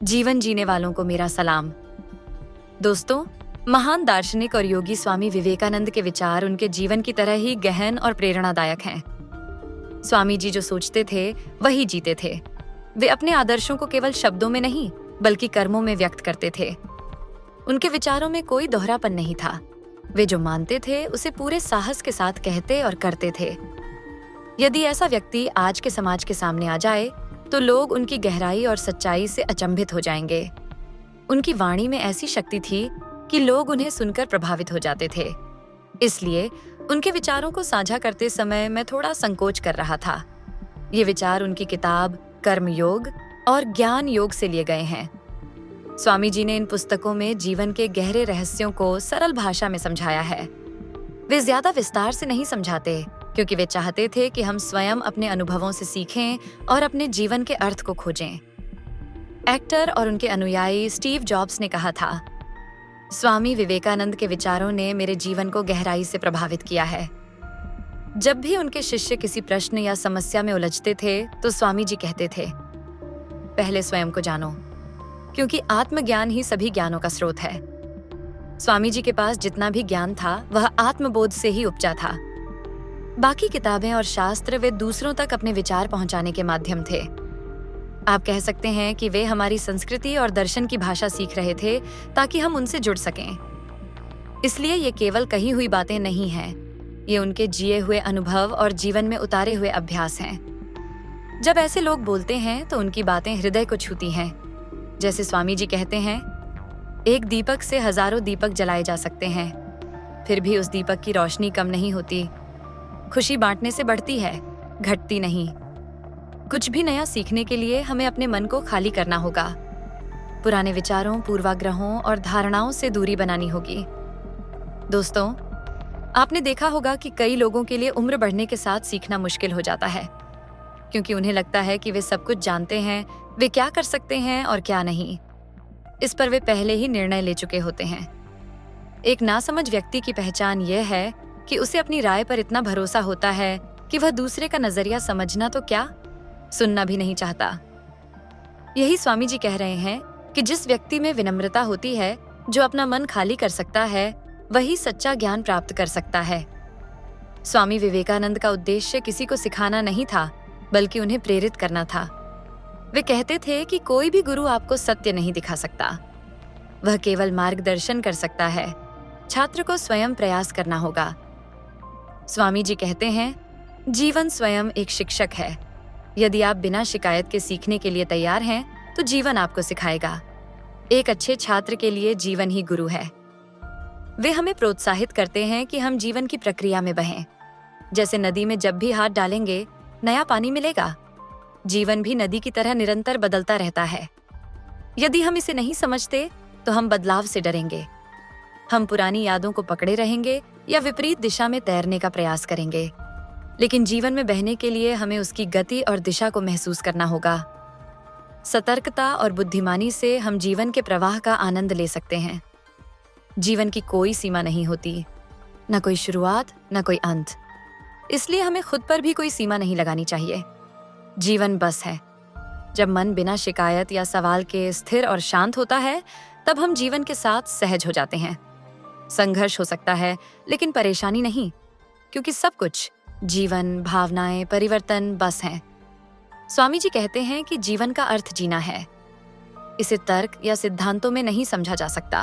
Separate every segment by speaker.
Speaker 1: जीवन जीने वालों को मेरा सलाम। दोस्तों, महान दार्शनिक और योगी स्वामी विवेकानंद के विचार उनके जीवन की तरह ही गहन और प्रेरणादायक हैं। स्वामी जी जो सोचते थे वही जीते थे। वे अपने आदर्शों को केवल शब्दों में नहीं बल्कि कर्मों में व्यक्त करते थे। उनके विचारों में कोई दोहरापन नहीं था। वे जो मानते थे उसे पूरे साहस के साथ कहते और करते थे। यदि ऐसा व्यक्ति आज के समाज के सामने आ जाए तो लोग उनकी गहराई और सच्चाई से अचंभित हो जाएंगे। उनकी वाणी में ऐसी शक्ति थी कि लोग उन्हें सुनकर प्रभावित हो जाते थे। इसलिए उनके विचारों को साझा करते समय मैं थोड़ा संकोच कर रहा था। ये विचार उनकी किताब कर्म योग और ज्ञान योग से लिए गए हैं। स्वामी जी ने इन पुस्तकों में जीवन के गहरे रहस्यों को सरल भाषा में समझाया है। वे ज्यादा विस्तार से नहीं समझाते क्योंकि वे चाहते थे कि हम स्वयं अपने अनुभवों से सीखें और अपने जीवन के अर्थ को खोजें। एक्टर और उनके अनुयायी स्टीव जॉब्स ने कहा था, स्वामी विवेकानंद के विचारों ने मेरे जीवन को गहराई से प्रभावित किया है। जब भी उनके शिष्य किसी प्रश्न या समस्या में उलझते थे तो स्वामी जी कहते थे, पहले स्वयं को जानो, क्योंकि आत्मज्ञान ही सभी ज्ञानों का स्रोत है। स्वामी जी के पास जितना भी ज्ञान था वह आत्मबोध से ही उपजा था। बाकी किताबें और शास्त्र वे दूसरों तक अपने विचार पहुंचाने के माध्यम थे। आप कह सकते हैं कि वे हमारी संस्कृति और दर्शन की भाषा सीख रहे थे ताकि हम उनसे जुड़ सकें। इसलिए ये केवल कही हुई बातें नहीं हैं, ये उनके जिए हुए अनुभव और जीवन में उतारे हुए अभ्यास हैं। जब ऐसे लोग बोलते हैं तो उनकी बातें हृदय को छूती हैं। जैसे स्वामी जी कहते हैं, एक दीपक से हजारों दीपक जलाए जा सकते हैं, फिर भी उस दीपक की रोशनी कम नहीं होती। खुशी बांटने से बढ़ती है, घटती नहीं। कुछ भी नया सीखने के लिए हमें अपने मन को खाली करना होगा। पुराने विचारों, पूर्वाग्रहों और धारणाओं से दूरी बनानी होगी। दोस्तों, आपने देखा होगा कि कई लोगों के लिए उम्र बढ़ने के साथ सीखना मुश्किल हो जाता है, क्योंकि उन्हें लगता है कि वे सब कुछ जानते हैं, वे क्या कर सकते हैं और क्या नहीं। इस पर वे पहले ही निर्णय ले चुके होते हैं। एक नासमझ व्यक्ति की पहचान यह है कि उसे अपनी राय पर इतना भरोसा होता है कि वह दूसरे का नजरिया समझना तो क्या, सुनना भी नहीं चाहता। यही स्वामी जी कह रहे हैं कि जिस व्यक्ति में विनम्रता होती है, जो अपना मन खाली कर सकता है, वही सच्चा ज्ञान प्राप्त कर सकता है। स्वामी विवेकानंद का उद्देश्य किसी को सिखाना नहीं था, बल्कि उन्हें प्रेरित करना था। वे कहते थे कि कोई भी गुरु आपको सत्य नहीं दिखा सकता, वह केवल मार्गदर्शन कर सकता है। छात्र को स्वयं प्रयास करना होगा। स्वामी जी कहते हैं, जीवन स्वयं एक शिक्षक है। यदि आप बिना शिकायत के सीखने के लिए तैयार हैं, तो जीवन आपको सिखाएगा। एक अच्छे छात्र के लिए जीवन ही गुरु है। वे हमें प्रोत्साहित करते हैं कि हम जीवन की प्रक्रिया में बहें। जैसे नदी में जब भी हाथ डालेंगे, नया पानी मिलेगा। जीवन भी नदी की तरह निरंतर बदलता रहता है। यदि हम इसे नहीं समझते, तो हम बदलाव से डरेंगे। हम पुरानी यादों को पकड़े रहेंगे या विपरीत दिशा में तैरने का प्रयास करेंगे। लेकिन जीवन में बहने के लिए हमें उसकी गति और दिशा को महसूस करना होगा। सतर्कता और बुद्धिमानी से हम जीवन के प्रवाह का आनंद ले सकते हैं। जीवन की कोई सीमा नहीं होती, न कोई शुरुआत न कोई अंत। इसलिए हमें खुद पर भी कोई सीमा नहीं लगानी चाहिए। जीवन बस है। जब मन बिना शिकायत या सवाल के स्थिर और शांत होता है, तब हम जीवन के साथ सहज हो जाते हैं। संघर्ष हो सकता है, लेकिन परेशानी नहीं, क्योंकि सब कुछ जीवन, भावनाएं, परिवर्तन बस हैं। स्वामी जी कहते हैं कि जीवन का अर्थ जीना है। इसे तर्क या सिद्धांतों में नहीं समझा जा सकता।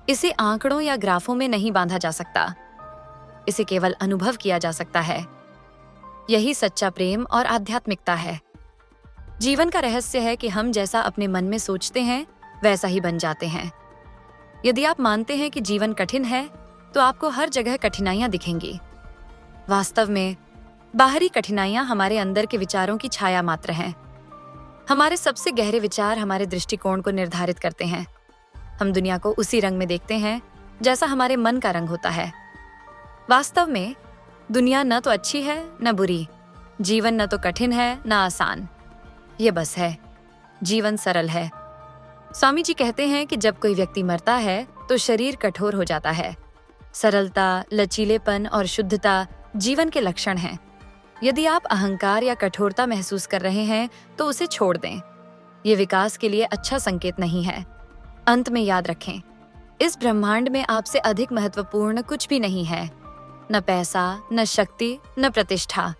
Speaker 1: इसे आंकड़ों या ग्राफों में नहीं बांधा जा सकता। इसे केवल अनुभव किया जा सकता है। यही सच्चा प्रेम और आध्यात्मिकता है। जीवन का रहस्य है कि हम जैसा अपने मन में सोचते हैं, वैसा ही बन जाते हैं। यदि आप मानते हैं कि जीवन कठिन है, तो आपको हर जगह कठिनाइयां दिखेंगी। वास्तव में बाहरी कठिनाइयां हमारे अंदर के विचारों की छाया मात्र हैं। हमारे सबसे गहरे विचार हमारे दृष्टिकोण को निर्धारित करते हैं। हम दुनिया को उसी रंग में देखते हैं जैसा हमारे मन का रंग होता है। वास्तव में दुनिया न तो अच्छी है न बुरी, जीवन न तो कठिन है न आसान। ये बस है, जीवन सरल है। स्वामी जी कहते हैं कि जब कोई व्यक्ति मरता है तो शरीर कठोर हो जाता है। सरलता, लचीलेपन और शुद्धता जीवन के लक्षण हैं। यदि आप अहंकार या कठोरता महसूस कर रहे हैं, तो उसे छोड़ दें। ये विकास के लिए अच्छा संकेत नहीं है। अंत में याद रखें, इस ब्रह्मांड में आपसे अधिक महत्वपूर्ण कुछ भी नहीं है। न पैसा, न शक्ति, न प्रतिष्ठा।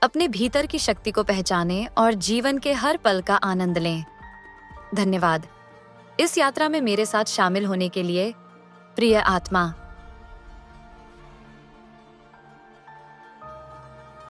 Speaker 1: अपने भीतर की शक्ति को पहचानें और जीवन के हर पल का आनंद लें। धन्यवाद। इस यात्रा में मेरे साथ शामिल होने के लिए, प्रिय आत्मा।